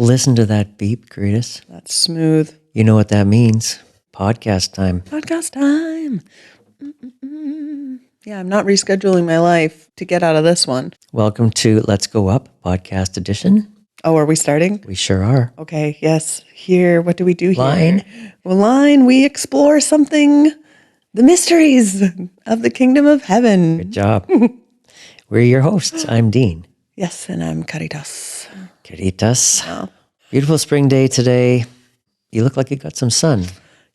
Listen to that beep, Karitas. That's smooth. You know what that means. Podcast time. Podcast time. Mm-mm-mm. Yeah, I'm not rescheduling my life to get out of this one. Welcome to Let's Go Up podcast edition. Oh, are we starting? We sure are. Okay, yes. Here, what do we do here? Line. Well, line, we explore something, the mysteries of the kingdom of heaven. Good job. We're your hosts. I'm Dean. Yes, and I'm Karitas. Karitas. Oh. Beautiful spring day today. You look like you got some sun.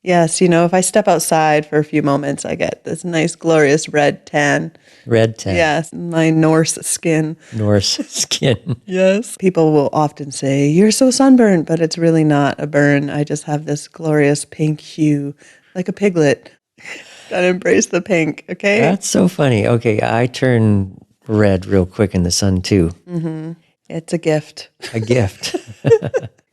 Yes, if I step outside for a few moments, I get this nice, glorious red tan. Red tan. Yes, my Norse skin. Norse skin. Yes. People will often say, you're so sunburned, but it's really not a burn. I just have this glorious pink hue, like a piglet. Gotta embrace the pink, okay? That's so funny. Okay, I turn red real quick in the sun too. Mm-hmm. It's a gift. A gift.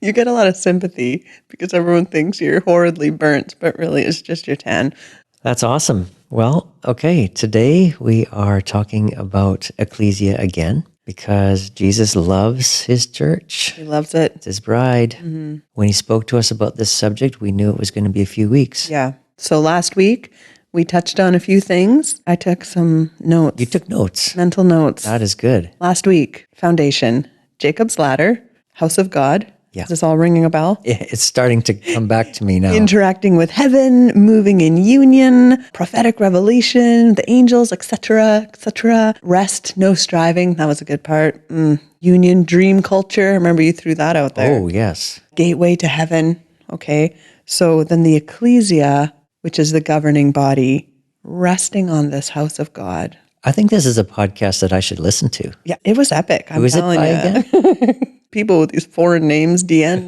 You get a lot of sympathy because everyone thinks you're horridly burnt, but really it's just your tan. That's awesome. Well, okay, today we are talking about Ekklesia again because Jesus loves his church. He loves it. It's his bride. Mm-hmm. When he spoke to us about this subject, we knew it was going to be a few weeks. Yeah. So last week, we touched on a few things. I took some notes. You took notes. Mental notes. That is good. Last week, foundation, Jacob's ladder, house of God. Yeah. Is this all ringing a bell? It's starting to come back to me now. Interacting with heaven, moving in union, prophetic revelation, the angels, etc., etc. Rest, no striving. That was a good part. Union, dream culture. Remember you threw that out there. Oh, yes. Gateway to heaven. Okay. So then the Ekklesia, which is the governing body, resting on this house of God. I think this is a podcast that I should listen to. Yeah, it was epic. Who is it by again? People with these foreign names, DN.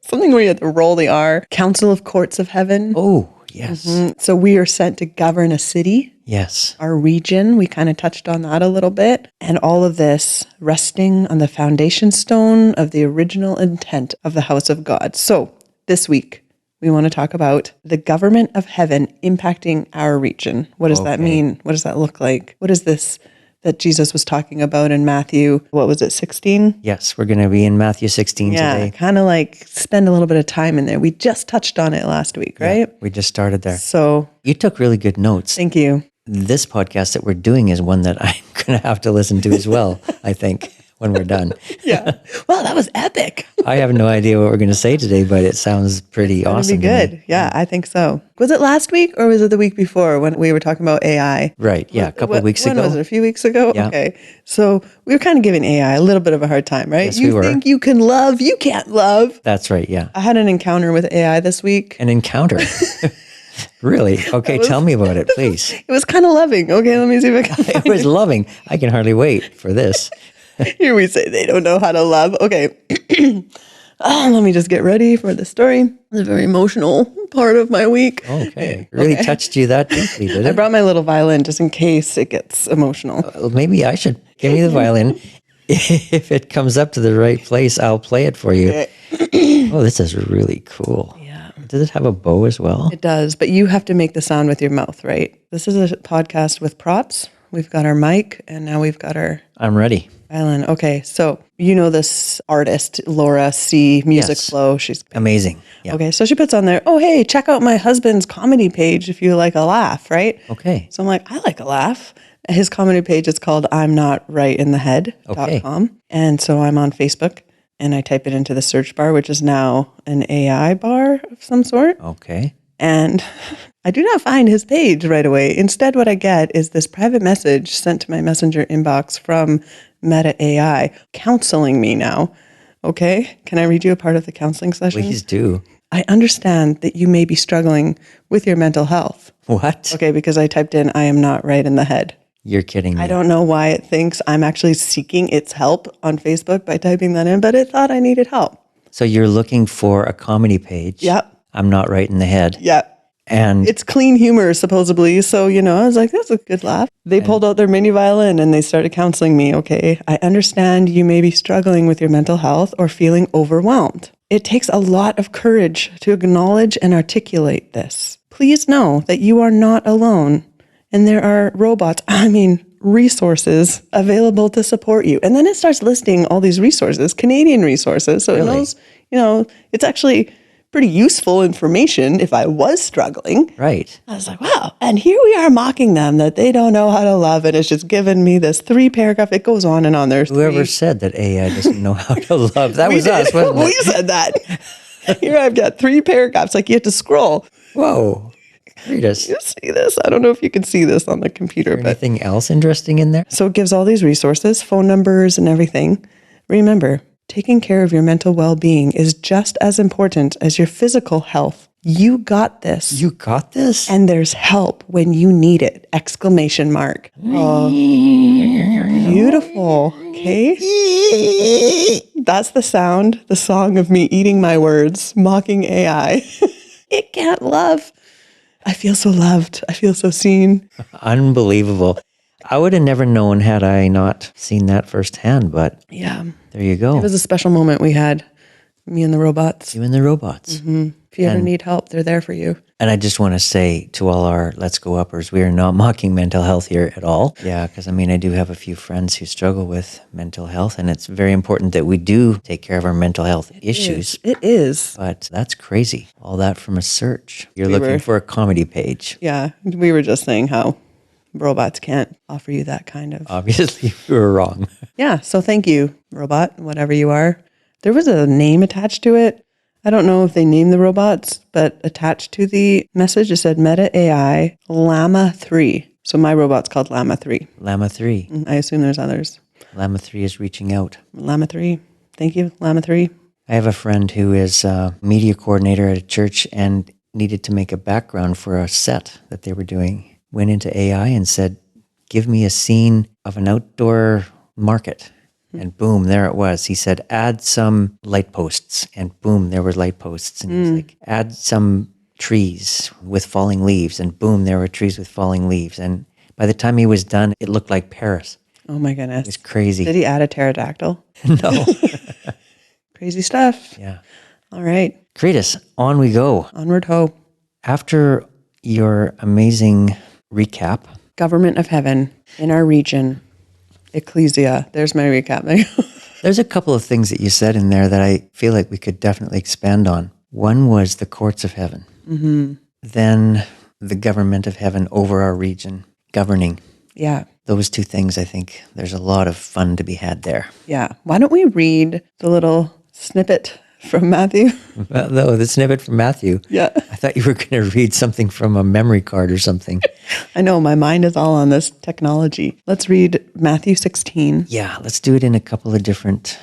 Something where you have to roll the R. Council of Courts of Heaven. Oh, yes. Mm-hmm. So we are sent to govern a city. Yes. Our region. We kind of touched on that a little bit. And all of this resting on the foundation stone of the original intent of the house of God. So this week, we want to talk about the government of heaven impacting our region. What does that mean? What does that look like? What is this that Jesus was talking about in Matthew, 16? Yes, we're going to be in Matthew 16 today. Yeah, kind of like spend a little bit of time in there. We just touched on it last week, right? Yeah, we just started there. So you took really good notes. Thank you. This podcast that we're doing is one that I'm going to have to listen to as well, I think, when we're done. Yeah. Well, that was epic. I have no idea what we're going to say today, but it sounds pretty awesome. It'll be good. Yeah, I think so. Was it last week or was it the week before when we were talking about AI? Right. Yeah. A couple of weeks ago. When was it? A few weeks ago? Yeah. Okay. So we were kind of giving AI a little bit of a hard time, right? Yes, you we were. think you can love, you can't love. That's right. Yeah. I had an encounter with AI this week. An encounter. Really? Okay. Tell me about it, please. It was kind of loving. Okay. Let me see if I can find It was loving. I can hardly wait for this. Here we say they don't know how to love. Okay. Let me just get ready for the story. It's a very emotional part of my week. Okay. Really touched you that deeply, did I it? brought my little violin just in case it gets emotional. Well, maybe I should give me the violin. If it comes up to the right place, I'll play it for you. Okay. Oh, this is really cool. Yeah. Does it have a bow as well? It does, but you have to make the sound with your mouth, right? This is a podcast with props. We've got our mic, and now we've got our I'm ready. violin. Okay, so you know this artist, Laura C. Music Yes. Flow. She's Amazing. Yeah. okay. So she puts on there, oh, hey, check out my husband's comedy page if you like a laugh, right? Okay. So I'm like, I like a laugh. His comedy page is called I'm Not Right in the Head.com. And so I'm on Facebook and I type it into the search bar, which is now an AI bar of some sort. Okay. And I do not find his page right away. Instead, what I get is this private message sent to my messenger inbox from Meta AI counseling me now. Okay. Can I read you a part of the counseling session? Please do. I understand that you may be struggling with your mental health. What? Okay. Because I typed in, I am not right in the head. You're kidding me. I don't know why it thinks I'm actually seeking its help on Facebook by typing that in, but it thought I needed help. So you're looking for a comedy page. Yep. I'm not right in the head. Yep. And It's clean humor, supposedly. So, I was like, that's a good laugh. They pulled out their mini violin and they started counseling me. Okay, I understand you may be struggling with your mental health or feeling overwhelmed. It takes a lot of courage to acknowledge and articulate this. Please know that you are not alone. And there are resources available to support you. And then it starts listing all these resources, Canadian resources. So it knows, it's actually pretty useful information if I was struggling. Right. I was like, wow. And here we are mocking them that they don't know how to love. And it's just given me this 3-paragraph. It goes on and on. There's Whoever said that AI doesn't know how to love, that was us, wasn't it? We said that. Here I've got 3 paragraphs. Like you have to scroll. Whoa. Karitas. You see this? I don't know if you can see this on the computer. But Anything else interesting in there? so it gives all these resources, phone numbers and everything. Remember, taking care of your mental well-being is just as important as your physical health. You got this. You got this? And there's help when you need it! ! Oh, beautiful. Okay. That's the song of me eating my words, mocking AI. It can't love. I feel so loved. I feel so seen. Unbelievable. I would have never known had I not seen that firsthand, but Yeah. there you go. It was a special moment we had, me and the robots. You and the robots. If you ever need help, they're there for you. And I just want to say to all our Let's Go Uppers, we are not mocking mental health here at all. Yeah, because I do have a few friends who struggle with mental health, and it's very important that we do take care of our mental health issues. It is. But that's crazy. All that from a search. You're We looking were- for a comedy page. Yeah. We were just saying how robots can't offer you that kind of. Obviously, we were wrong. Yeah. So thank you, robot, whatever you are. There was a name attached to it. I don't know if they named the robots, but attached to the message, it said Meta AI Llama 3. So my robot's called Llama 3. Llama 3. I assume there's others. Llama 3 is reaching out. Llama 3. Thank you, Llama 3. I have a friend who is a media coordinator at a church and needed to make a background for a set that they were doing. Went into AI and said, give me a scene of an outdoor market. And boom, there it was. He said, add some light posts. And boom, there were light posts. And he was like, add some trees with falling leaves. And boom, there were trees with falling leaves. And by the time he was done, it looked like Paris. Oh my goodness. It's crazy. Did he add a pterodactyl? No. Crazy stuff. Yeah. All right. Karitas, on we go. Onward ho. After your amazing recap, Government of heaven in our region. Ekklesia. There's my recap. there's a couple of things that you said in there that I feel like we could definitely expand on. One was the courts of heaven. Mm-hmm. Then the government of heaven over our region, governing. Yeah. Those two things, I think there's a lot of fun to be had there. Yeah. Why don't we read the little snippet from Matthew? No, the snippet from Matthew. Yeah. I thought you were going to read something from a memory card or something. I know, my mind is all on this technology. Let's read Matthew 16. Yeah, let's do it in a couple of different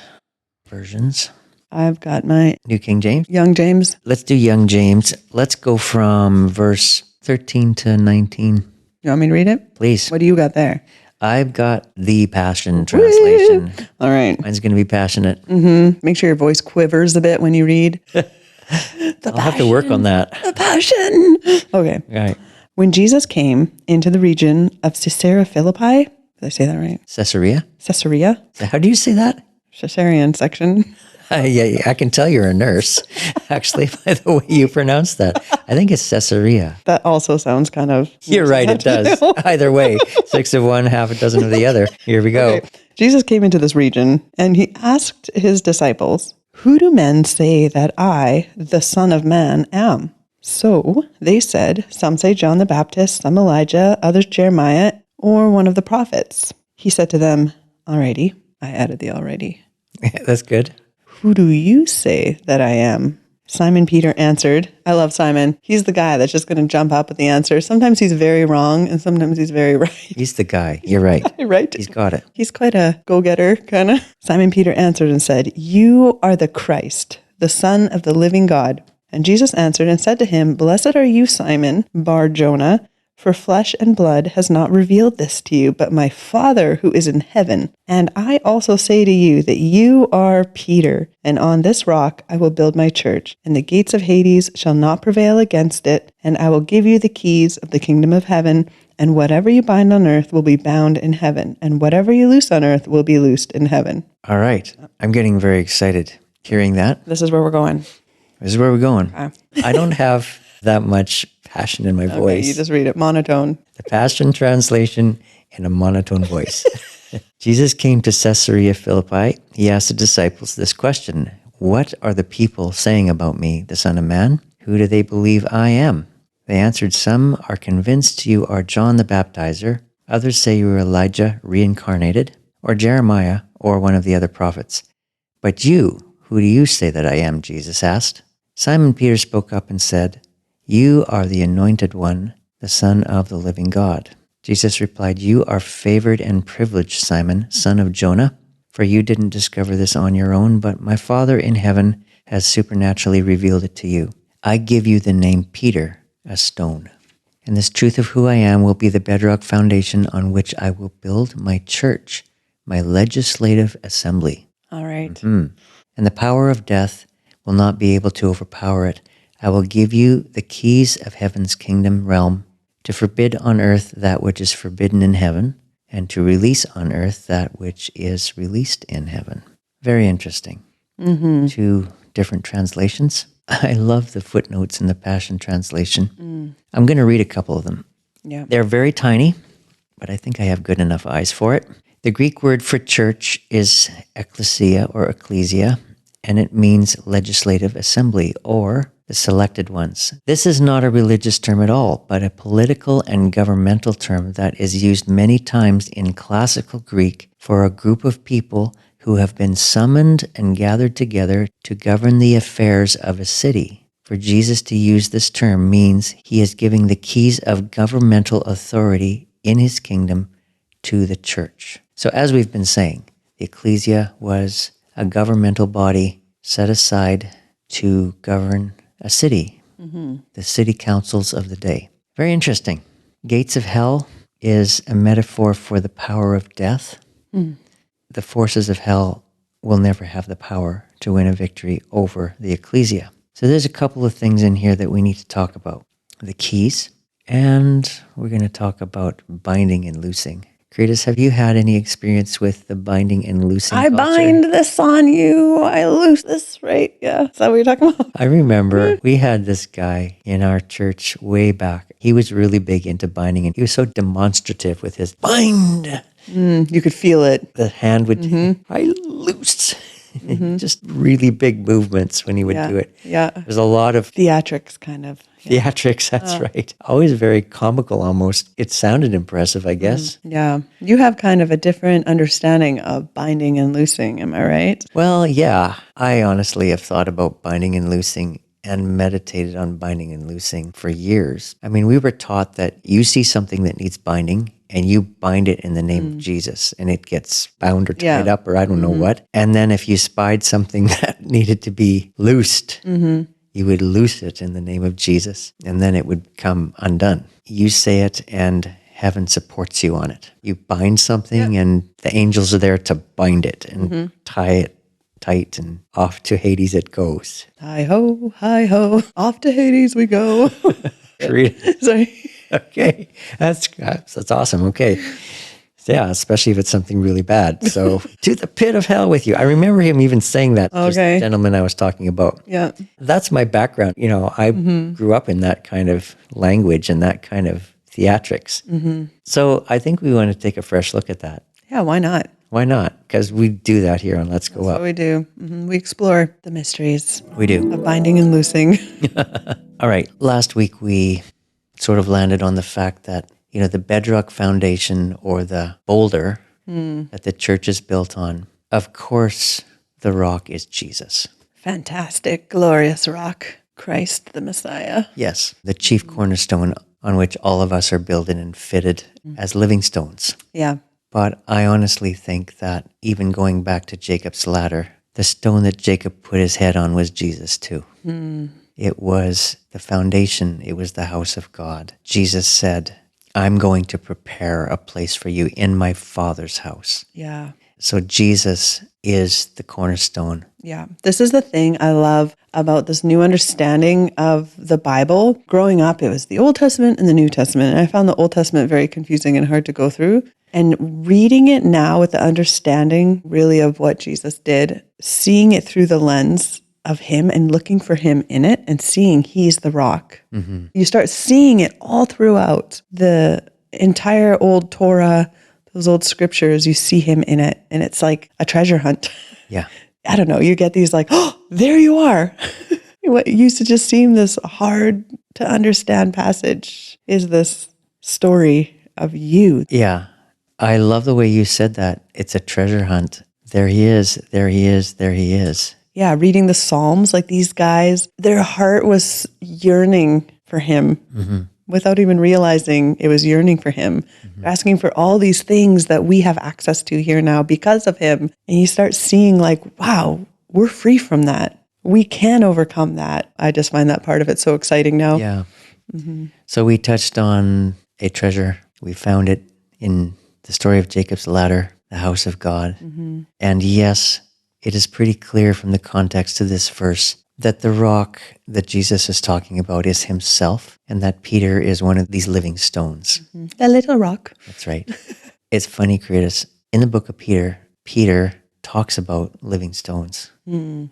versions. I've got my New King James. Young James. Let's do Young James. Let's go from verse 13 to 19. You want me to read it? Please. What do you got there? I've got the Passion Translation. All right. Mine's going to be passionate. Make sure your voice quivers a bit when you read. I'll have to work on that. The passion. Okay. Right. When Jesus came into the region of Caesarea Philippi, did I say that right? Caesarea? Caesarea? How do you say that? Caesarean section. Yeah, I can tell you're a nurse, actually, by the way you pronounce that. I think it's Caesarea. That also sounds kind of... You're right, it does. Either way, 6 of one, half a dozen of the other. Here we go. Okay. Jesus came into this region and he asked his disciples, "Who do men say that I, the Son of Man, am?" So they said, "Some say John the Baptist, some Elijah, others Jeremiah, or one of the prophets." He said to them, "Alrighty." I added the alrighty. That's good. "Who do you say that I am?" Simon Peter answered. I love Simon. He's the guy that's just going to jump up with the answer. Sometimes he's very wrong and sometimes he's very right. He's the guy. You're right. Right? He's got it. He's quite a go-getter, kind of. Simon Peter answered and said, "You are the Christ, the Son of the living God." And Jesus answered and said to him, "Blessed are you, Simon, Bar-Jonah, for flesh and blood has not revealed this to you, but my Father who is in heaven. And I also say to you that you are Peter, and on this rock I will build my church, and the gates of Hades shall not prevail against it, and I will give you the keys of the kingdom of heaven, and whatever you bind on earth will be bound in heaven, and whatever you loose on earth will be loosed in heaven." All right. I'm getting very excited hearing that. This is where we're going. This is where we're going. Okay. I don't have that much passion in my Okay, voice. you just read it monotone. The Passion Translation in a monotone voice. Jesus came to Caesarea Philippi. He asked the disciples this question: "What are the people saying about me, the Son of Man? Who do they believe I am?" They answered, "Some are convinced you are John the Baptizer. Others say you are Elijah reincarnated, or Jeremiah, or one of the other prophets. But you, who do you say that I am?" Jesus asked. Simon Peter spoke up and said, "You are the Anointed One, the Son of the living God." Jesus replied, "You are favored and privileged, Simon, son of Jonah, for you didn't discover this on your own, but my Father in heaven has supernaturally revealed it to you. I give you the name Peter, a stone. And this truth of who I am will be the bedrock foundation on which I will build my church, my legislative assembly. All right. And the power of death will not be able to overpower it. I will give you the keys of heaven's kingdom realm, to forbid on earth that which is forbidden in heaven, and to release on earth that which is released in heaven." Very interesting. Two different translations. I love the footnotes in the Passion Translation. I'm going to read a couple of them. Yeah. They're very tiny, but I think I have good enough eyes for it. The Greek word for church is ekklesia or ecclesia, and it means legislative assembly or the selected ones. This is not a religious term at all, but a political and governmental term that is used many times in classical Greek for a group of people who have been summoned and gathered together to govern the affairs of a city. For Jesus to use this term means he is giving the keys of governmental authority in his kingdom to the church. So as we've been saying, the ecclesia was a governmental body set aside to govern a city, the city councils of the day. Very interesting. Gates of hell is a metaphor for the power of death. The forces of hell will never have the power to win a victory over the ecclesia. So there's a couple of things in here that we need to talk about. The keys, and we're going to talk about binding and loosing. Karitas, have you had any experience with the binding and loosing I culture? bind this on you. I loose this, right? Yeah. Is that what you're talking about? I remember we had this guy in our church way back. He was really big into binding, and he was so demonstrative with his bind. You could feel it. The hand would, I loose. Just really big movements when he would do it. Yeah. There's a lot of Theatrics, kind of. Yeah. theatrics, that's right. Always very comical almost. It sounded impressive, I guess. Yeah. You have kind of a different understanding of binding and loosing, am I right? Well, yeah. I honestly have thought about binding and loosing and meditated on binding and loosing for years. I mean, we were taught that you see something that needs binding and you bind it in the name of Jesus and it gets bound or tied up or I don't know what. And then if you spied something that needed to be loosed, you would loose it in the name of Jesus and then it would come undone. You say it and heaven supports you on it. You bind something and the angels are there to bind it and tie it tight and off to Hades it goes. Hi ho, off to Hades we go. Sorry. Okay, that's awesome. Okay, so yeah, especially if it's something really bad. So to the pit of hell with you. I remember him even saying that to the gentleman I was talking about. Yeah, that's my background. You know, I grew up in that kind of language and that kind of theatrics. So I think we want to take a fresh look at that. Yeah, why not? Why not? Because we do that here on Let's Go That's Up. what we do. We explore the mysteries. We do. Of binding and loosing. All right. Last week we sort of landed on the fact that, you know, the bedrock foundation or the boulder that the church is built on, of course, the rock is Jesus. Fantastic, glorious rock, Christ the Messiah. Yes, the chief cornerstone on which all of us are builded and fitted as living stones. Yeah. But I honestly think that even going back to Jacob's ladder, the stone that Jacob put his head on was Jesus too. It was the foundation. It was the house of God. Jesus said, I'm going to prepare a place for you in my Father's house. Yeah. So Jesus is the cornerstone. Yeah. This is the thing I love about this new understanding of the Bible. Growing up, it was the Old Testament and the New Testament. And I found the Old Testament very confusing and hard to go through. And reading it now with the understanding really of what Jesus did, seeing it through the lens of him and looking for him in it and seeing he's the rock. You start seeing it all throughout the entire old Torah, those old scriptures, you see him in it. And it's like a treasure hunt. Yeah. I don't know. You get these like, oh, there you are. What used to just seem this hard to understand passage is this story of you. Yeah. I love the way you said that. It's a treasure hunt. There he is. There he is. There he is. Yeah, reading the Psalms, like these guys, their heart was yearning for him without even realizing it was yearning for him. They're asking for all these things that we have access to here now because of him. And you start seeing like, wow, we're free from that. We can overcome that. I just find that part of it so exciting now. Yeah. So we touched on a treasure. We found it in the story of Jacob's ladder, the house of God. And yes, it is pretty clear from the context of this verse that the rock that Jesus is talking about is himself, and that Peter is one of these living stones. The little rock. That's right. It's funny, Karitas. In the book of Peter, Peter talks about living stones.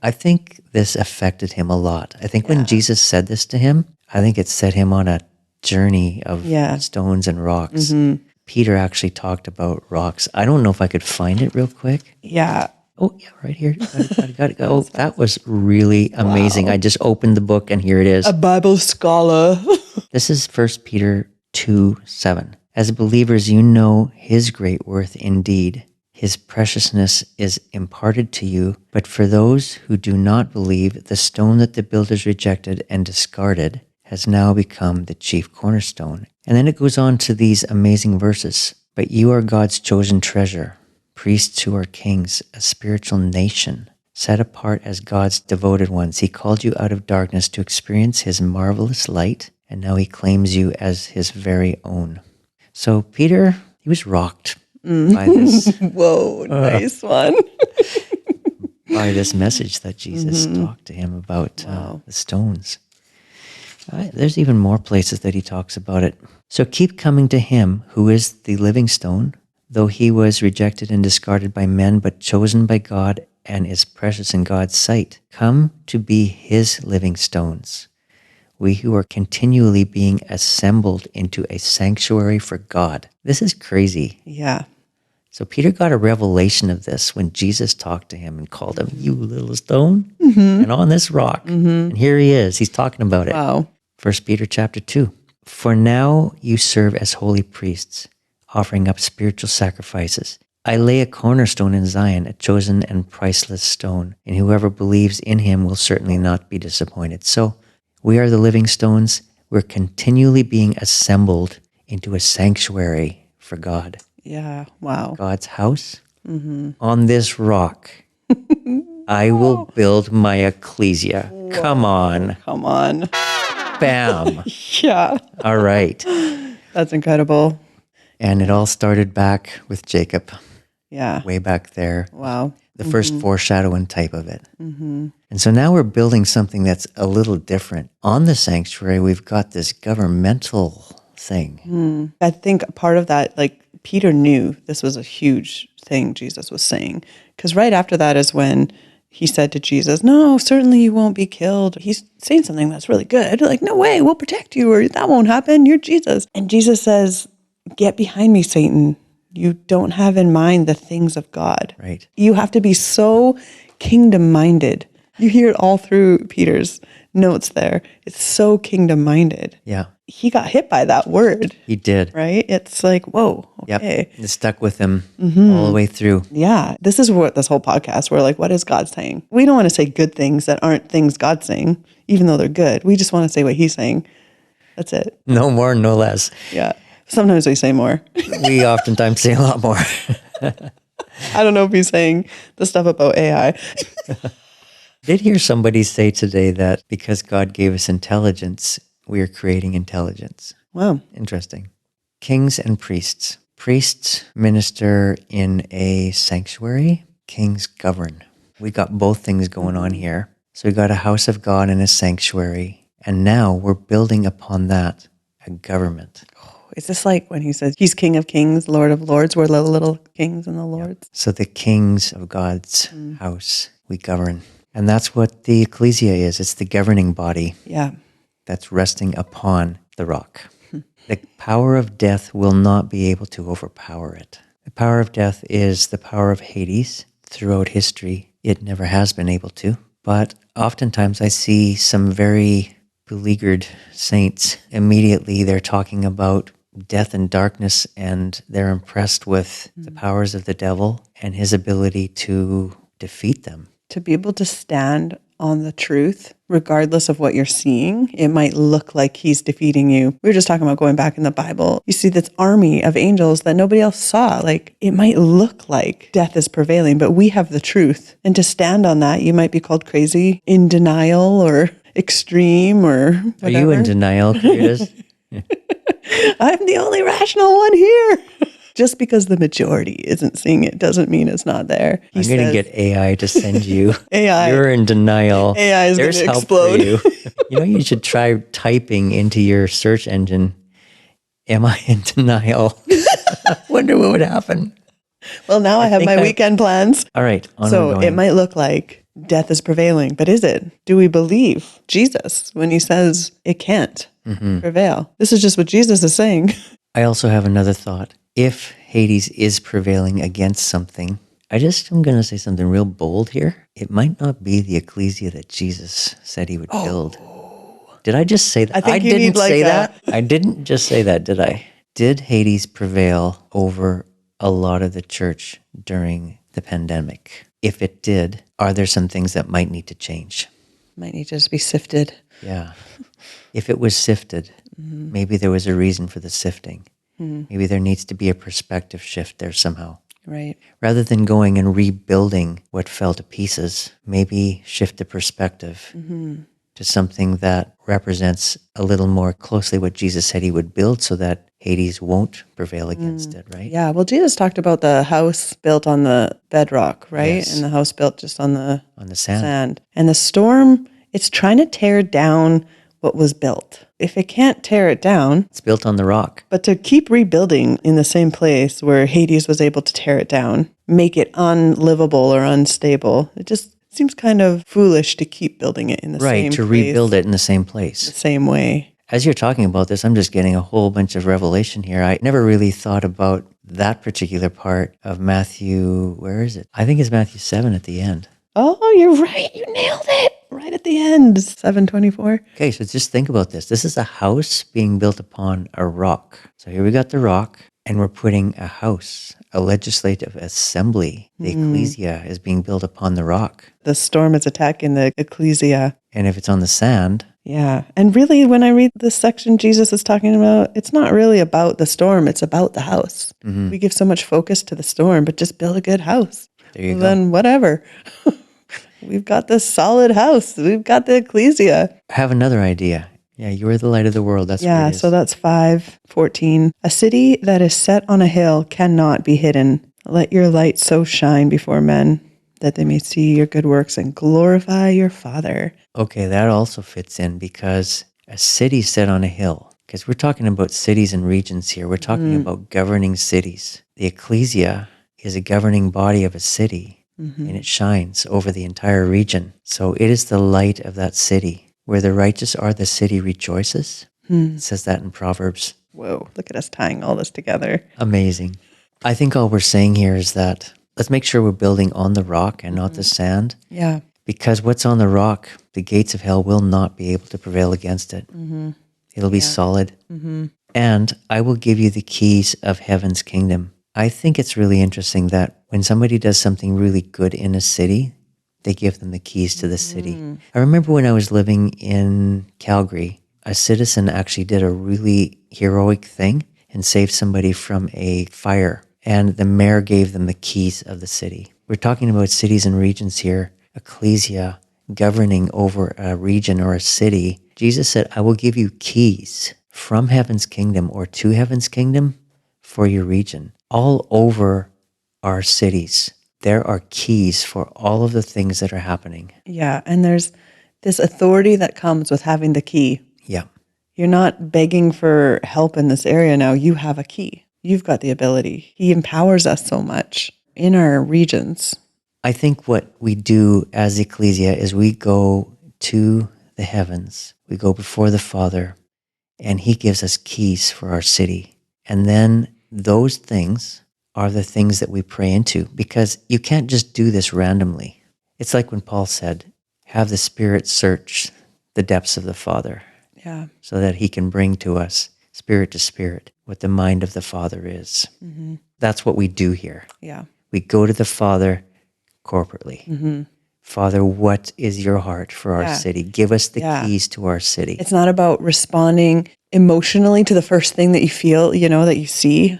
I think this affected him a lot. I think when Jesus said this to him, I think it set him on a journey of stones and rocks. Peter actually talked about rocks. I don't know if I could find it real quick. Yeah. Oh, yeah, right here. Got it. Oh, that was really amazing. I just opened the book and here it is. A Bible scholar. This is 1 Peter 2:7. As believers, you know his great worth indeed. His preciousness is imparted to you, but for those who do not believe, the stone that the builders rejected and discarded has now become the chief cornerstone. And then it goes on to these amazing verses. But you are God's chosen treasure, priests who are kings, a spiritual nation, set apart as God's devoted ones. He called you out of darkness to experience his marvelous light, and now he claims you as his very own. So Peter, he was rocked by this. Whoa, nice one. By this message that Jesus talked to him about the stones. There's even more places that he talks about it. So keep coming to him who is the living stone, though he was rejected and discarded by men, but chosen by God and is precious in God's sight. Come to be his living stones. We who are continually being assembled into a sanctuary for God. This is crazy. Yeah. So Peter got a revelation of this when Jesus talked to him and called him, you little stone, and on this rock. And here he is. He's talking about it. Wow. 1 Peter chapter 2. For now you serve as holy priests, offering up spiritual sacrifices. I lay a cornerstone in Zion, a chosen and priceless stone, and whoever believes in him will certainly not be disappointed. So we are the living stones. We're continually being assembled into a sanctuary for God. Yeah. Wow. God's house. On this rock, I will build my Ekklesia. Whoa. Come on. Come on. Bam. Yeah. All right. That's incredible. And it all started back with Jacob, Yeah. way back there. Wow. The first foreshadowing type of it. And so now we're building something that's a little different. On the sanctuary, we've got this governmental thing. I think part of that, like Peter knew this was a huge thing Jesus was saying. Because right after that is when he said to Jesus, no, certainly you won't be killed. He's saying something that's really good. Like, no way, we'll protect you, or that won't happen. You're Jesus. And Jesus says, get behind me, Satan. You don't have in mind the things of God. Right. You have to be so kingdom-minded. You hear it all through Peter's notes there. It's so kingdom-minded. Yeah. He got hit by that word, He did. right? It's like, whoa, okay. Yep. It stuck with him all the way through. Yeah, this is what this whole podcast, we're like, what is God saying? We don't want to say good things that aren't things God's saying, even though they're good. We just want to say what he's saying. That's it. No more, no less. Yeah. Sometimes we say more. We oftentimes say a lot more. I don't know if he's saying the stuff about AI. Did hear somebody say today that because God gave us intelligence, we are creating intelligence. Wow. Interesting. Kings and priests. Priests minister in a sanctuary. Kings govern. We got both things going on here. So we got a house of God and a sanctuary. And now we're building upon that a government. Is this like when he says he's King of Kings, Lord of Lords? We're the little kings and the lords. So the kings of God's house, we govern. And that's what the Ekklesia is. It's the governing body Yeah. that's resting upon the rock. The power of death will not be able to overpower it. The power of death is the power of Hades. Throughout history, it never has been able to. But oftentimes I see some very beleaguered saints. Immediately they're talking about death and darkness, and they're impressed with the powers of the devil and his ability to defeat them. To be able to stand on the truth, regardless of what you're seeing, it might look like he's defeating you. We were just talking about going back in the Bible. You see this army of angels that nobody else saw. Like, it might look like death is prevailing, but we have the truth. And to stand on that, you might be called crazy, in denial, or extreme, or whatever. Are you in denial, Karitas? I'm the only rational one here. Just because the majority isn't seeing it doesn't mean it's not there. I'm going to get AI to send you. AI. You're in denial. AI is going to explode. For you. You should try typing into your search engine, am I in denial? Wonder what would happen. Well, now I have my weekend plans. All right. So it might look like death is prevailing, but is it? Do we believe Jesus when he says it can't prevail? This is just what Jesus is saying. I also have another thought. If Hades is prevailing against something, I'm going to say something real bold here. It might not be the Ekklesia that Jesus said he would build. Did I just say that? I think you need say that. I didn't just say that, did I? Did Hades prevail over a lot of the church during the pandemic? If it did, are there some things that might need to change? Might need to just be sifted. Yeah. If it was sifted, maybe there was a reason for the sifting. Maybe there needs to be a perspective shift there somehow. Right. Rather than going and rebuilding what fell to pieces, maybe shift the perspective to something that represents a little more closely what Jesus said he would build so that Hades won't prevail against it, right? Yeah. Well, Jesus talked about the house built on the bedrock, right? Yes. And the house built just on the sand. And the storm, it's trying to tear down what was built. If it can't tear it down, It's built on the rock. but to keep rebuilding in the same place where Hades was able to tear it down, make it unlivable or unstable, it just seems kind of foolish to keep building it in the same Right, to place, rebuild it in the same place. the same way. As you're talking about this, I'm just getting a whole bunch of revelation here. I never really thought about that particular part of Matthew. Where is it? I think it's Matthew 7 at the end. Oh, you're right. You nailed it. Right at the end, 7:24. Okay, so just think about this. This is a house being built upon a rock. So here we got the rock, and we're putting a house, a legislative assembly. The Ekklesia is being built upon the rock. The storm is attacking the Ekklesia. And if it's on the sand, Yeah. And really, when I read this section Jesus is talking about, it's not really about the storm. It's about the house. We give so much focus to the storm, but just build a good house. there you go. Then whatever. We've got this solid house. We've got the Ekklesia. I have another idea. Yeah, you are the light of the world. That's what Yeah, it is. so that's 5:14. A city that is set on a hill cannot be hidden. Let your light so shine before men that they may see your good works and glorify your Father. Okay, that also fits in because a city set on a hill, because we're talking about cities and regions here. We're talking about governing cities. The Ekklesia is a governing body of a city, and it shines over the entire region. So it is the light of that city. Where the righteous are, the city rejoices. It says that in Proverbs. Whoa, look at us tying all this together. Amazing. I think all we're saying here is that let's make sure we're building on the rock and not the sand. Yeah. Because what's on the rock, the gates of hell will not be able to prevail against it. It'll be solid. And I will give you the keys of heaven's kingdom. I think it's really interesting that when somebody does something really good in a city, they give them the keys to the city. I remember when I was living in Calgary, a citizen actually did a really heroic thing and saved somebody from a fire. And the mayor gave them the keys of the city. We're talking about cities and regions here. Ekklesia governing over a region or a city. Jesus said, I will give you keys from heaven's kingdom or to heaven's kingdom for your region. All over our cities, there are keys for all of the things that are happening. Yeah. And there's this authority that comes with having the key. Yeah. You're not begging for help in this area now. You have a key. You've got the ability. He empowers us so much in our regions. I think what we do as Ekklesia is we go to the heavens. We go before the Father and he gives us keys for our city. And then those things are the things that we pray into, because you can't just do this randomly. It's like when Paul said, have the Spirit search the depths of the Father, Yeah. so that he can bring to us, spirit to spirit, what the mind of the Father is. That's what we do here. Yeah. We go to the Father corporately. Father, what is your heart for our city? Give us the keys to our city. It's not about responding emotionally to the first thing that you feel, that you see.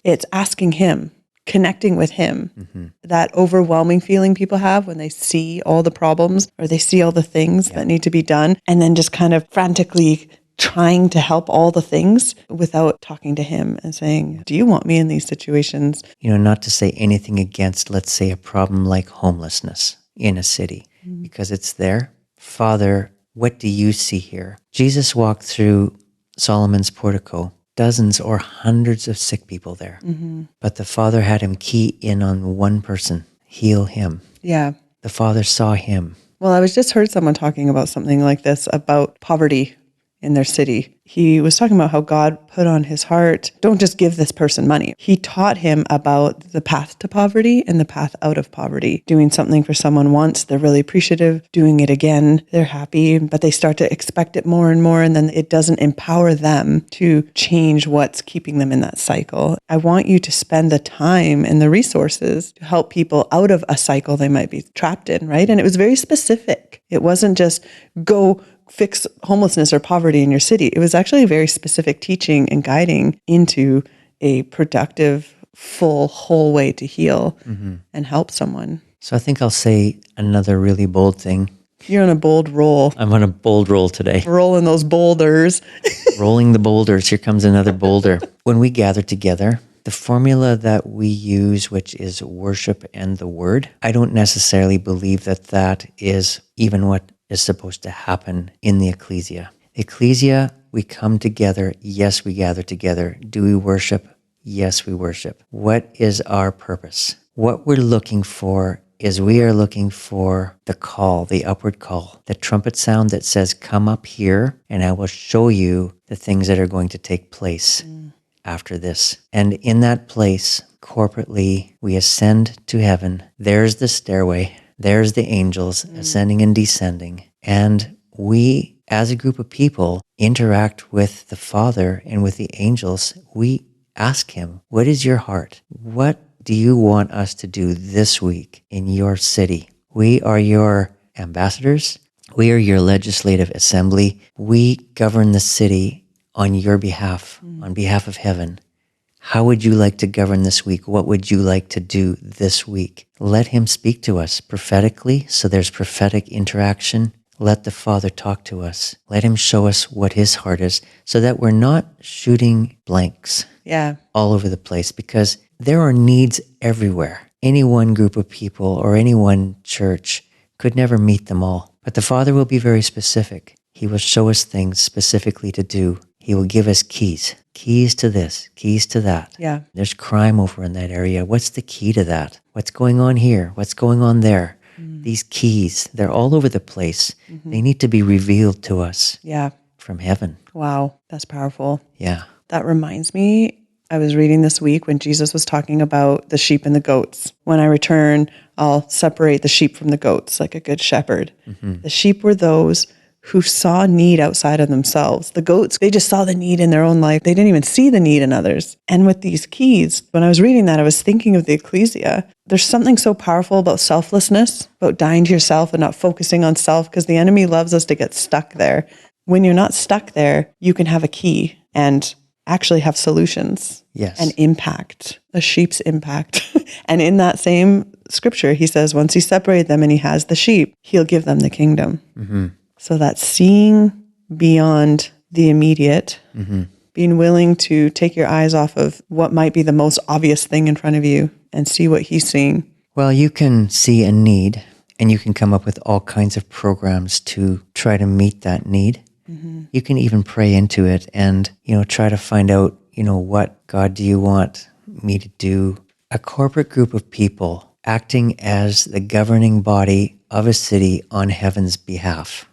It's asking him, connecting with him. That overwhelming feeling people have when they see all the problems or they see all the things that need to be done, and then just kind of frantically trying to help all the things without talking to him and saying, do you want me in these situations? Not to say anything against, let's say, a problem like homelessness in a city, because it's there. Father, what do you see here? Jesus walked through Solomon's portico, dozens or hundreds of sick people there. But the Father had him key in on one person, heal him. Yeah. The Father saw him. Well, I was just heard someone talking about something like this about poverty in their city. He was talking about how God put on his heart, don't just give this person money. He taught him about the path to poverty and the path out of poverty. Doing something for someone once, they're really appreciative. Doing it again, they're happy, but they start to expect it more and more, and then it doesn't empower them to change what's keeping them in that cycle. I want you to spend the time and the resources to help people out of a cycle they might be trapped in, right? And it was very specific. It wasn't just go fix homelessness or poverty in your city. It was actually a very specific teaching and guiding into a productive, full, whole way to heal and help someone. So I think I'll say another really bold thing. You're on a bold roll. I'm on a bold roll today. Rolling those boulders. Rolling the boulders. Here comes another boulder. When we gather together, the formula that we use, which is worship and the word, I don't necessarily believe that that is even what is supposed to happen in the Ekklesia. Ekklesia, we come together. Yes, we gather together. Do we worship? Yes, we worship. What is our purpose? What we're looking for is we are looking for the call, the upward call, the trumpet sound that says, come up here and I will show you the things that are going to take place after this. And in that place, corporately, we ascend to heaven. There's the stairway. There's the angels ascending and descending. And we, as a group of people, interact with the Father and with the angels. We ask him, what is your heart? What do you want us to do this week in your city? We are your ambassadors. We are your legislative assembly. We govern the city on your behalf, on behalf of heaven. How would you like to govern this week? What would you like to do this week? Let him speak to us prophetically, so there's prophetic interaction. Let the Father talk to us. Let him show us what his heart is, so that we're not shooting blanks all over the place, because there are needs everywhere. Any one group of people or any one church could never meet them all. But the Father will be very specific. He will show us things specifically to do. He will give us keys to this, keys to that. Yeah. There's crime over in that area. What's the key to that? What's going on here? What's going on there? These keys, they're all over the place. They need to be revealed to us from heaven. Wow, that's powerful. Yeah. That reminds me, I was reading this week when Jesus was talking about the sheep and the goats. When I return, I'll separate the sheep from the goats like a good shepherd. The sheep were those who saw need outside of themselves. The goats, they just saw the need in their own life. They didn't even see the need in others. And with these keys, when I was reading that, I was thinking of the Ekklesia. There's something so powerful about selflessness, about dying to yourself and not focusing on self, because the enemy loves us to get stuck there. When you're not stuck there, you can have a key and actually have solutions and impact, a sheep's impact. And in that same scripture, he says, once he separated them and he has the sheep, he'll give them the kingdom. So that's seeing beyond the immediate, being willing to take your eyes off of what might be the most obvious thing in front of you and see what he's seeing. Well, you can see a need and you can come up with all kinds of programs to try to meet that need. You can even pray into it and, try to find out, what God do you want me to do? A corporate group of people acting as the governing body of a city on heaven's behalf.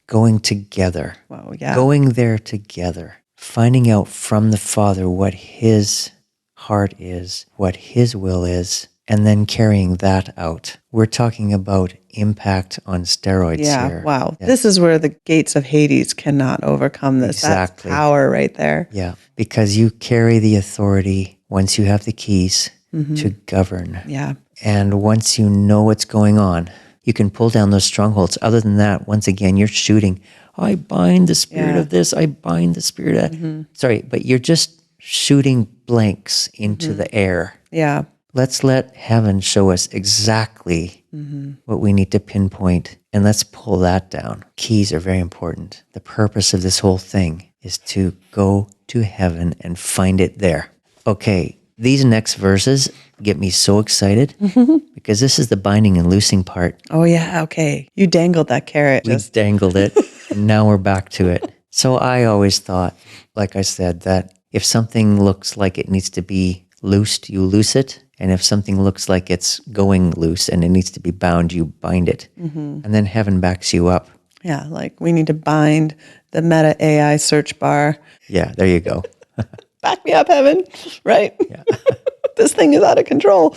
going together. Wow, yeah. Going there together. Finding out from the Father what his heart is, what his will is, and then carrying that out. We're talking about impact on steroids here. Wow. This is where the gates of Hades cannot overcome this. Exactly. That's power right there. Yeah, because you carry the authority once you have the keys to govern. Yeah. And once you know what's going on, you can pull down those strongholds. Other than that, once again, you're shooting. I bind the spirit of this. I bind the spirit of that. Sorry, but you're just shooting blanks into the air. Yeah. Let's let heaven show us exactly what we need to pinpoint, and let's pull that down. Keys are very important. The purpose of this whole thing is to go to heaven and find it there. Okay, these next verses get me so excited because this is the binding and loosing part. Oh, yeah. Okay. You dangled that carrot. We dangled it, and now we're back to it. So I always thought, like I said, that if something looks like it needs to be loosed, you loose it. And if something looks like it's going loose and it needs to be bound, you bind it. And then heaven backs you up. Yeah, like we need to bind the Meta AI search bar. Yeah, there you go. Back me up, heaven. Right? Yeah. This thing is out of control.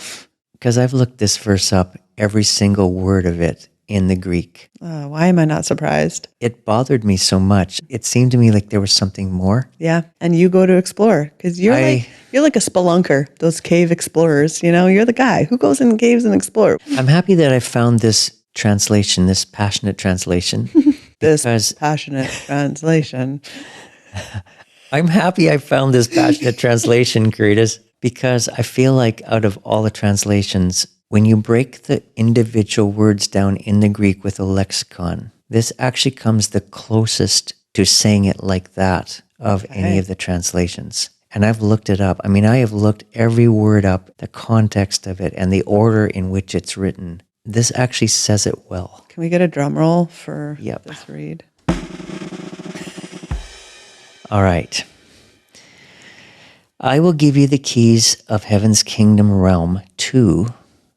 Because I've looked this verse up, every single word of it in the Greek. Why am I not surprised? It bothered me so much. It seemed to me like there was something more. Yeah, and you go to explore because you're like a spelunker, those cave explorers. You know, you're the guy who goes in caves and explore. I'm happy that I found this translation, this passionate translation. This passionate translation. I'm happy I found this passionate translation, Karitas, because I feel like out of all the translations, when you break the individual words down in the Greek with a lexicon, this actually comes the closest to saying it like that of any of the translations. And I've looked it up. I mean, I have looked every word up, the context of it, and the order in which it's written. This actually says it well. Can we get a drum roll for this read? All right. I will give you the keys of heaven's kingdom realm to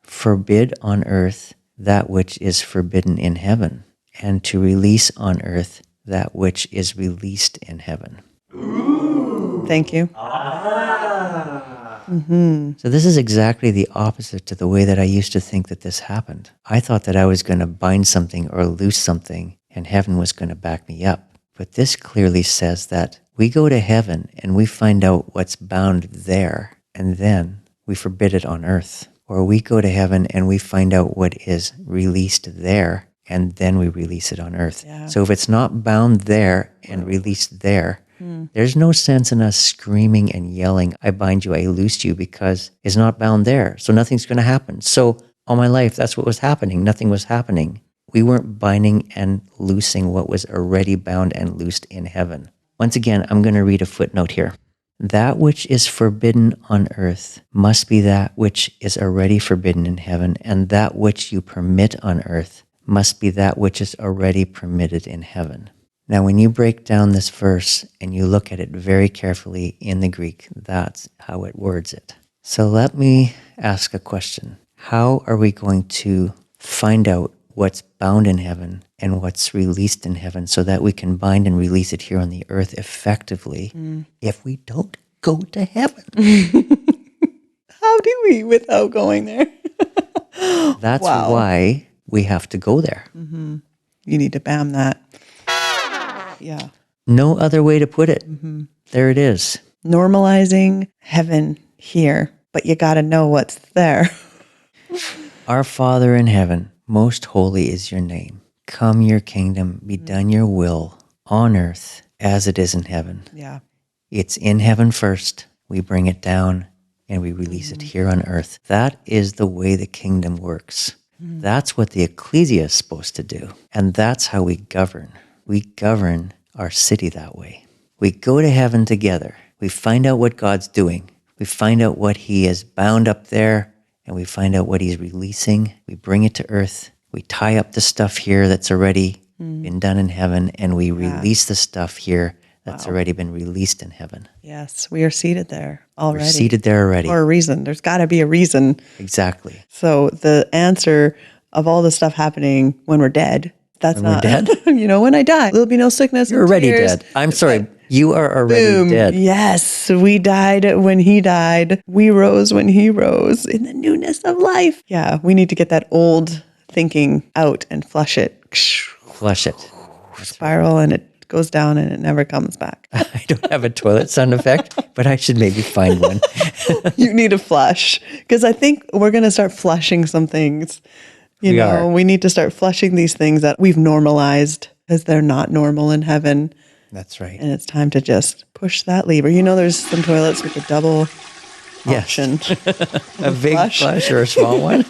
forbid on earth that which is forbidden in heaven, and to release on earth that which is released in heaven. Thank you. So this is exactly the opposite to the way that I used to think that this happened. I thought that I was going to bind something or loose something, and heaven was going to back me up. But this clearly says that we go to heaven and we find out what's bound there, and then we forbid it on earth. Or we go to heaven and we find out what is released there, and then we release it on earth. Yeah. So if it's not bound there and released there, there's no sense in us screaming and yelling, I bind you, I loosed you, because it's not bound there. So nothing's going to happen. So all my life, that's what was happening. Nothing was happening. We weren't binding and loosing what was already bound and loosed in heaven. Once again, I'm going to read a footnote here. That which is forbidden on earth must be that which is already forbidden in heaven, and that which you permit on earth must be that which is already permitted in heaven. Now, when you break down this verse and you look at it very carefully in the Greek, that's how it words it. So let me ask a question. How are we going to find out what's bound in heaven and what's released in heaven so that we can bind and release it here on the earth effectively if we don't go to heaven? How do we without going there? That's why we have to go there. You need to bam that. Yeah. No other way to put it. There it is. Normalizing heaven here, but you got to know what's there. Our Father in heaven, most holy is your name. Come your kingdom, be done your will on earth as it is in heaven. Yeah. It's in heaven first. We bring it down and we release it here on earth. That is the way the kingdom works. That's what the Ekklesia is supposed to do. And that's how we govern. We govern our city that way. We go to heaven together. We find out what God's doing. We find out what he has bound up there, and we find out what he's releasing. We bring it to earth. We tie up the stuff here that's already been done in heaven, and we release the stuff here that's already been released in heaven. Yes, we are seated there already. We're seated there already. For a reason. There's got to be a reason. Exactly. So the answer of all the stuff happening when we're dead That's When we're not, dead? when I die, there'll be no sickness. You're and already tears. dead. I'm sorry. You are already Boom. dead. Yes, we died when he died. We rose when he rose in the newness of life. Yeah, we need to get that old thinking out and flush it. Flush it. Spiral and it goes down and it never comes back. I don't have a toilet sound effect, but I should maybe find one. You need a flush because I think we're going to start flushing some things. We are. We need to start flushing these things that we've normalized because they're not normal in heaven. That's right. And it's time to just push that lever. There's some toilets with a double option. A big flush or a small one?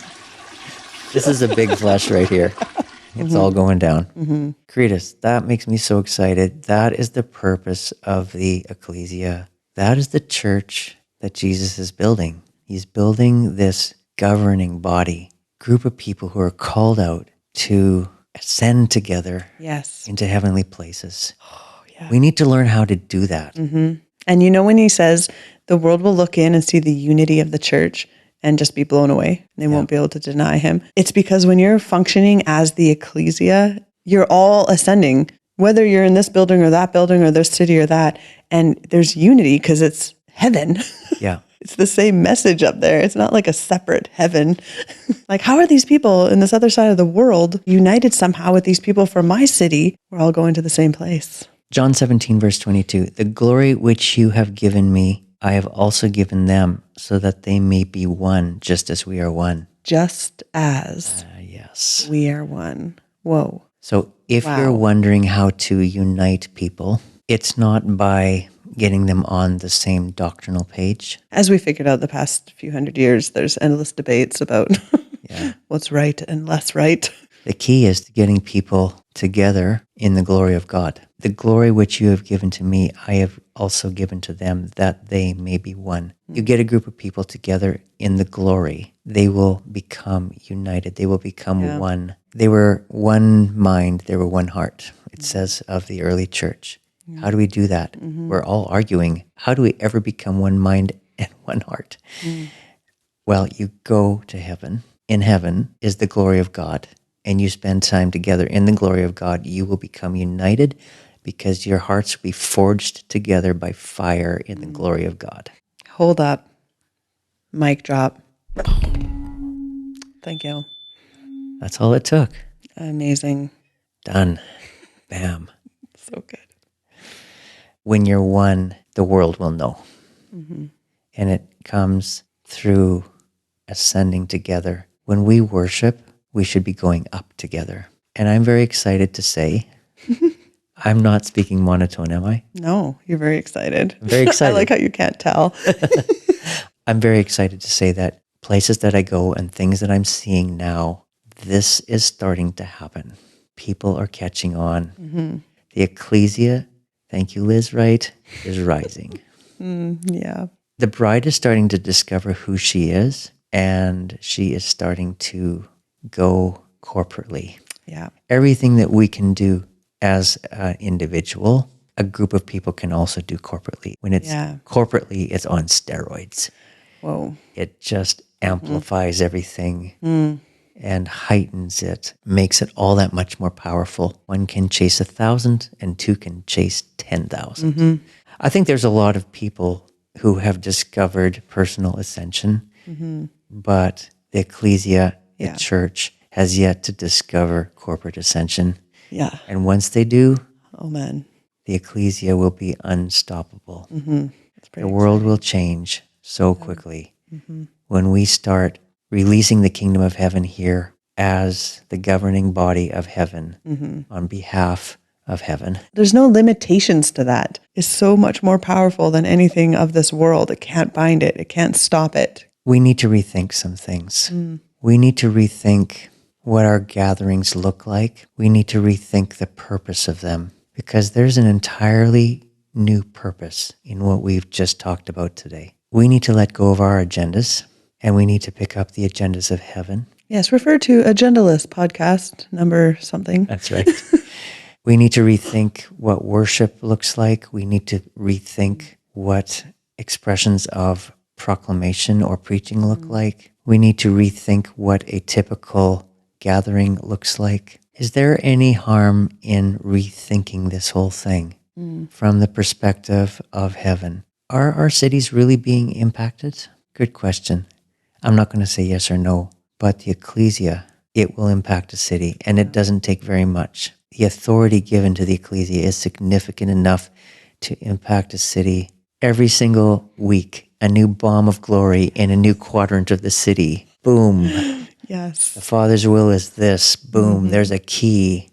This is a big flush right here. It's all going down. Karitas, that makes me so excited. That is the purpose of the Ekklesia. That is the church that Jesus is building. He's building this governing body, group of people who are called out to ascend together into heavenly places. Yeah. We need to learn how to do that. And when he says the world will look in and see the unity of the church and just be blown away, they won't be able to deny him. It's because when you're functioning as the Ekklesia, you're all ascending, whether you're in this building or that building or this city or that, and there's unity because it's heaven. Yeah. It's the same message up there. It's not like a separate heaven. Like, how are these people in this other side of the world united somehow with these people from my city? We're all going to the same place. John 17, verse 22, the glory which you have given me, I have also given them, so that they may be one, just as we are one. Just as Yes. we are one. Whoa. So if you're wondering how to unite people, it's not by getting them on the same doctrinal page. As we figured out the past few hundred years, there's endless debates about what's right and less right. The key is to getting people together in the glory of God. The glory which you have given to me, I have also given to them, that they may be one. You get a group of people together in the glory, they will become united. They will become one. They were one mind, they were one heart, it says of the early church. How do we do that? We're all arguing. How do we ever become one mind and one heart? Well, you go to heaven. In heaven is the glory of God, and you spend time together in the glory of God. You will become united because your hearts will be forged together by fire in the glory of God. Hold up. Mic drop. Thank you. That's all it took. Amazing. Done. Bam. So good. When you're one, the world will know. And it comes through ascending together. When we worship, we should be going up together. And I'm very excited to say, I'm not speaking monotone, am I? No, you're very excited. I'm very excited. I like how you can't tell. I'm very excited to say that places that I go and things that I'm seeing now, this is starting to happen. People are catching on. The Ekklesia, thank you, Liz, right, is rising. Yeah. The bride is starting to discover who she is, and she is starting to go corporately. Yeah. Everything that we can do as an individual, a group of people can also do corporately. When it's corporately, it's on steroids. Whoa. It just amplifies everything and heightens it, makes it all that much more powerful. One can chase 1,000 and two can chase 10,000. I think there's a lot of people who have discovered personal ascension, but the Ekklesia, the church, has yet to discover corporate ascension. Yeah. And once they do, Oh, man. the Ekklesia will be unstoppable. That's pretty The world will change so quickly when we start releasing the kingdom of heaven here as the governing body of heaven on behalf of heaven. There's no limitations to that. It's so much more powerful than anything of this world. It can't bind it. It can't stop it. We need to rethink some things. We need to rethink what our gatherings look like. We need to rethink the purpose of them, because there's an entirely new purpose in what we've just talked about today. We need to let go of our agendas, and we need to pick up the agendas of heaven. Yes, refer to Agendalist podcast number something. That's right. We need to rethink what worship looks like. We need to rethink what expressions of proclamation or preaching look like. We need to rethink what a typical gathering looks like. Is there any harm in rethinking this whole thing from the perspective of heaven? Are our cities really being impacted? Good question. I'm not going to say yes or no, but the Ekklesia, it will impact a city, and it doesn't take very much. The authority given to the Ekklesia is significant enough to impact a city. Every single week, a new bomb of glory in a new quadrant of the city. Boom. Yes. The Father's will is this. Boom. There's a key.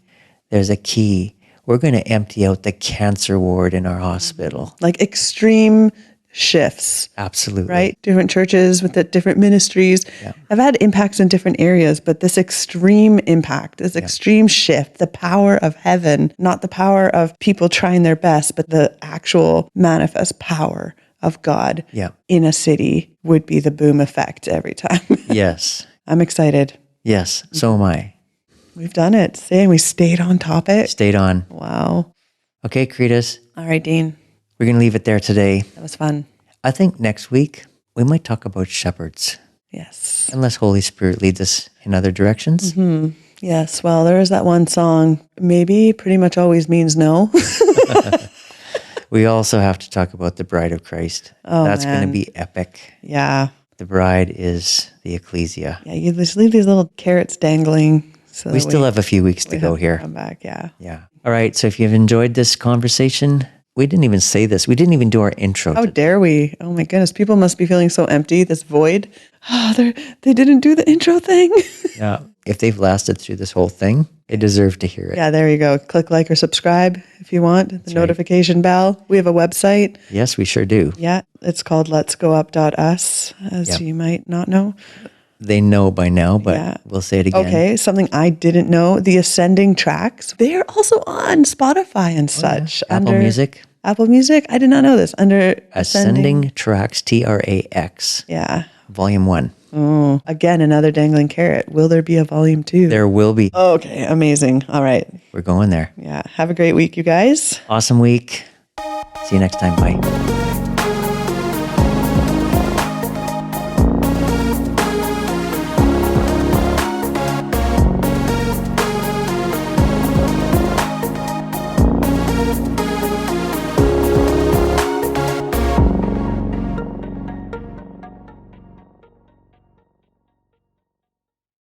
There's a key. We're going to empty out the cancer ward in our hospital. Like extreme shifts. Absolutely. Right? Different churches with the different ministries have had impacts in different areas, but this extreme impact, this extreme shift, the power of heaven, not the power of people trying their best, but the actual manifest power of God in a city would be the boom effect every time. Yes. I'm excited. Yes. So am I. We've done it. See, we stayed on topic. Stayed on. Wow. Okay, Karitas. All right, Dean. We're going to leave it there today. That was fun. I think next week we might talk about shepherds. Yes. Unless Holy Spirit leads us in other directions. Yes. Well, there is that one song, maybe pretty much always means no. We also have to talk about the bride of Christ. Oh, That's going to man. be epic. Yeah. The bride is the Ekklesia. Yeah. You just leave these little carrots dangling. So We that still have a few weeks to go here. Come back. Yeah. Yeah. All right. So if you've enjoyed this conversation, we didn't even say this. We didn't even do our intro. How dare we? Oh my goodness. People must be feeling so empty, this void. Oh, they didn't do the intro thing. Yeah. If they've lasted through this whole thing, they deserve to hear it. Yeah, there you go. Click like or subscribe if you want. The notification bell. We have a website. Yes, we sure do. Yeah, it's called letsgoup.us, as you might not know. They know by now, but we'll say it again. Okay, something I didn't know. The Ascending tracks, they're also on Spotify and such. Apple Music. Apple Music? I did not know this. Under Ascending Tracks, TRAX. Yeah. Volume 1. Oh, again, another dangling carrot. Will there be a volume 2? There will be. Okay, amazing. All right. We're going there. Yeah. Have a great week, you guys. Awesome week. See you next time. Bye.